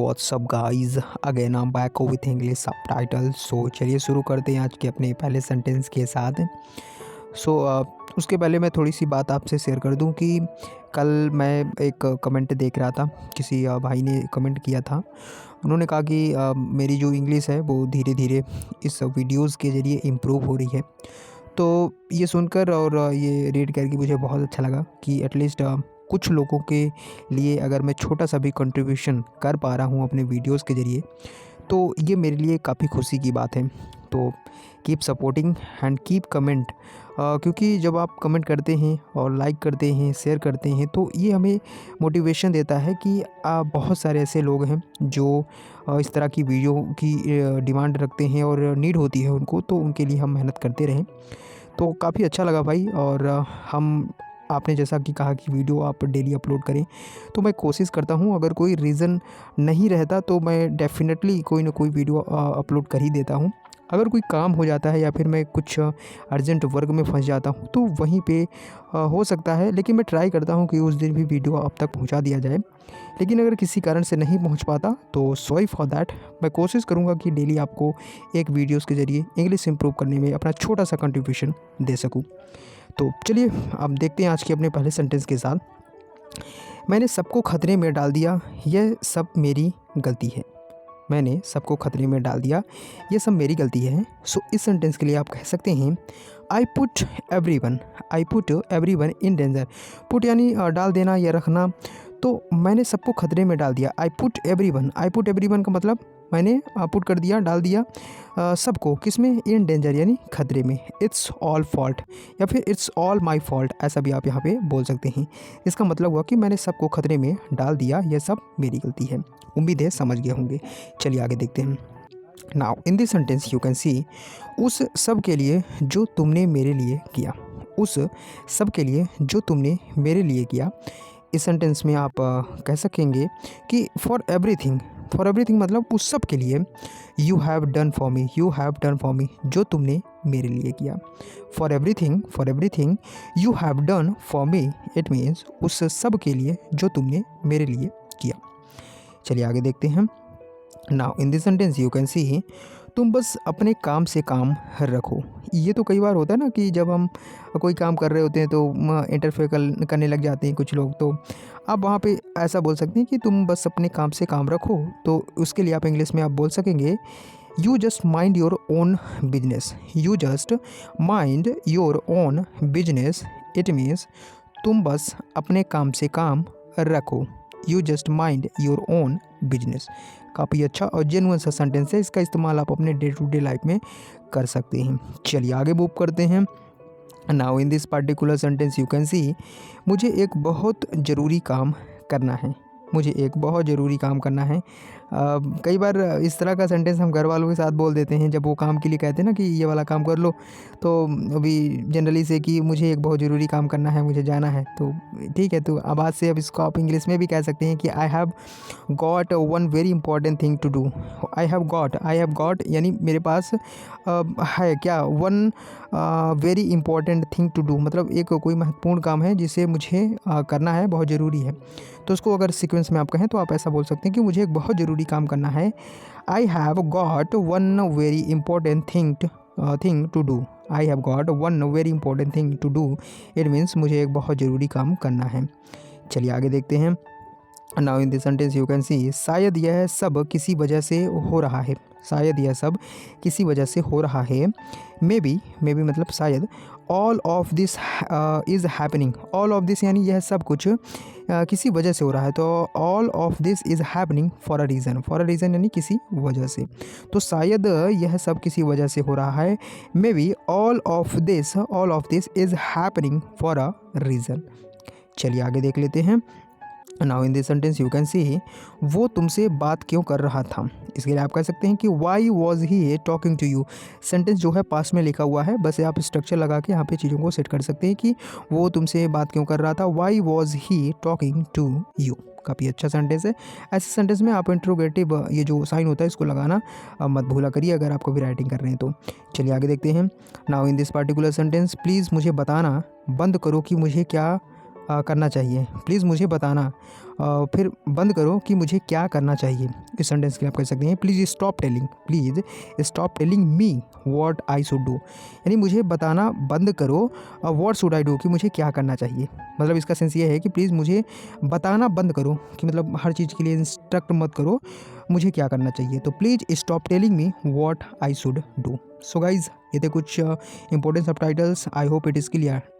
WhatsApp guys, again I am back with English subtitle. So चलिए शुरू करते हैं आज के अपने पहले सेंटेंस के साथ। उसके पहले मैं थोड़ी सी बात आपसे शेयर कर दूं कि कल मैं एक कमेंट देख रहा था। किसी भाई ने कमेंट किया था। उन्होंने कहा कि मेरी जो इंग्लिश है वो धीरे धीरे इस वीडियोस के ज़रिए इम्प्रूव हो रही है। तो ये सुनकर और ये रीड करके मुझे बहुत अच्छा लगा कि एटलीस्ट कुछ लोगों के लिए अगर मैं छोटा सा भी कंट्रीब्यूशन कर पा रहा हूँ अपने वीडियोस के ज़रिए, तो ये मेरे लिए काफ़ी खुशी की बात है। तो keep supporting and keep comment, क्योंकि जब आप कमेंट करते हैं और लाइक करते हैं, शेयर करते हैं, तो ये हमें मोटिवेशन देता है कि बहुत सारे ऐसे लोग हैं जो इस तरह की वीडियो की डिमांड रखते हैं और नीड होती है उनको, तो उनके लिए हम मेहनत करते रहें। तो काफ़ी अच्छा लगा भाई। और हम आपने जैसा कि कहा कि वीडियो आप डेली अपलोड करें, तो मैं कोशिश करता हूँ। अगर कोई रीज़न नहीं रहता तो मैं डेफ़िनेटली कोई ना कोई वीडियो अपलोड कर ही देता हूँ। अगर कोई काम हो जाता है या फिर मैं कुछ अर्जेंट वर्क में फंस जाता हूँ तो वहीं पे हो सकता है, लेकिन मैं ट्राई करता हूँ कि उस दिन भी वीडियो आप तक पहुँचा दिया जाए। लेकिन अगर किसी कारण से नहीं पहुँच पाता तो सॉरी फॉर दैट। मैं कोशिश करूँगा कि डेली आपको एक वीडियोज़ के ज़रिए इंग्लिश इम्प्रूव करने में अपना छोटा सा कंट्रीब्यूशन दे सकूँ। तो चलिए अब देखते हैं आज के अपने पहले सेंटेंस के साथ। मैंने सबको खतरे में डाल दिया, यह सब मेरी गलती है। मैंने सबको खतरे में डाल दिया, ये सब मेरी गलती है। सो इस सेंटेंस के लिए आप कह सकते हैं I put every one in danger. Put यानी डाल देना या रखना। तो मैंने सबको खतरे में डाल दिया। आई पुट एवरी वन का मतलब मैंने पुट कर दिया, डाल दिया सबको, किस में? इन डेंजर यानी खतरे में। इट्स ऑल फॉल्ट या फिर इट्स ऑल माई फॉल्ट, ऐसा भी आप यहाँ पे बोल सकते हैं। इसका मतलब हुआ कि मैंने सबको खतरे में डाल दिया, यह सब मेरी गलती है। उम्मीद है समझ गए होंगे। चलिए आगे देखते हैं। Now in this sentence you can see उस सब के लिए जो तुमने मेरे लिए किया। उस सब के लिए जो तुमने मेरे लिए किया। इस सेंटेंस में आप कह सकेंगे कि फॉर एवरीथिंग मतलब उस सब के लिए। You have done for me, जो तुमने मेरे लिए किया। For everything you have done for me, it means उस सब के लिए जो तुमने मेरे लिए किया। चलिए आगे देखते हैं। Now in this sentence you can see तुम बस अपने काम से काम रखो। ये तो कई बार होता है ना कि जब हम कोई काम कर रहे होते हैं तो इंटरफेयर करने लग जाते हैं कुछ लोग। तो आप वहाँ पे ऐसा बोल सकते हैं कि तुम बस अपने काम से काम रखो। तो उसके लिए आप इंग्लिश में आप बोल सकेंगे you just mind your own business. You just mind your own business, it means तुम बस अपने काम से काम रखो। You just mind your own business. काफ़ी अच्छा और जेन्युइन सा सेंटेंस है। इसका इस्तेमाल आप अपने डे टू डे लाइफ में कर सकते हैं। चलिए आगे मूव करते हैं। Now in this particular sentence you can see मुझे एक बहुत ज़रूरी काम करना है। मुझे एक बहुत ज़रूरी काम करना है। कई बार इस तरह का सेंटेंस हम घर वालों के साथ बोल देते हैं जब वो काम के लिए कहते हैं ना कि ये वाला काम कर लो। तो अभी जनरली से कि मुझे एक बहुत ज़रूरी काम करना है, मुझे जाना है। तो ठीक है, तो अब आज से अब इसको आप इंग्लिश में भी कह सकते हैं कि I have got one very important thing to do. I have got यानी मेरे पास है क्या, one very important thing to do, मतलब एक कोई महत्वपूर्ण काम है जिसे मुझे करना है, बहुत ज़रूरी है। तो उसको अगर सीक्वेंस में आप कहें तो आप ऐसा बोल सकते हैं कि मुझे एक बहुत ज़रूरी काम करना है। I have got one very important thing to do. I have got one very important thing to do, it means मुझे एक बहुत ज़रूरी काम करना है। चलिए आगे देखते हैं। Now in this sentence you can see शायद यह सब किसी वजह से हो रहा है। शायद यह सब किसी वजह से हो रहा है। मे बी मतलब शायद। All of this is happening. All of this यानी यह सब कुछ किसी वजह से हो रहा है। तो all of this is happening for a reason यानी किसी वजह से। तो शायद यह सब किसी वजह से हो रहा है। May be all of this is happening for a reason. चलिए आगे देख लेते हैं। Now in this sentence you can see वो तुमसे बात क्यों कर रहा था। इसके लिए आप कह सकते हैं कि why was he talking to you. Sentence जो है पास्ट में लिखा हुआ है, बस आप स्ट्रक्चर लगा के यहाँ पे चीज़ों को सेट कर सकते हैं कि वो तुमसे बात क्यों कर रहा था। Why was he talking to you. काफ़ी अच्छा सेंटेंस है। ऐसे सेंटेंस में आप इंट्रोगेटिव ये जो साइन होता है इसको लगाना मत भूला करिए अगर आप कभी राइटिंग कर रहे हैं तो। चलिए आगे देखते हैं। Now in this particular sentence please मुझे बताना बंद करो कि मुझे क्या करना चाहिए, प्लीज़ मुझे बताना। फिर बंद करो कि मुझे क्या करना चाहिए। इस सेंटेंस के लिए आप कह सकते हैं please stop telling me what I should do. यानी मुझे बताना बंद करो व्हाट शुड आई डू, कि मुझे क्या करना चाहिए। मतलब इसका सेंस ये है कि प्लीज़ मुझे बताना बंद करो, कि मतलब हर चीज़ के लिए इंस्ट्रक्ट मत करो, मुझे क्या करना चाहिए। तो please stop telling me what I should do. So guys, ये थे कुछ important subtitles. I hope it is clear.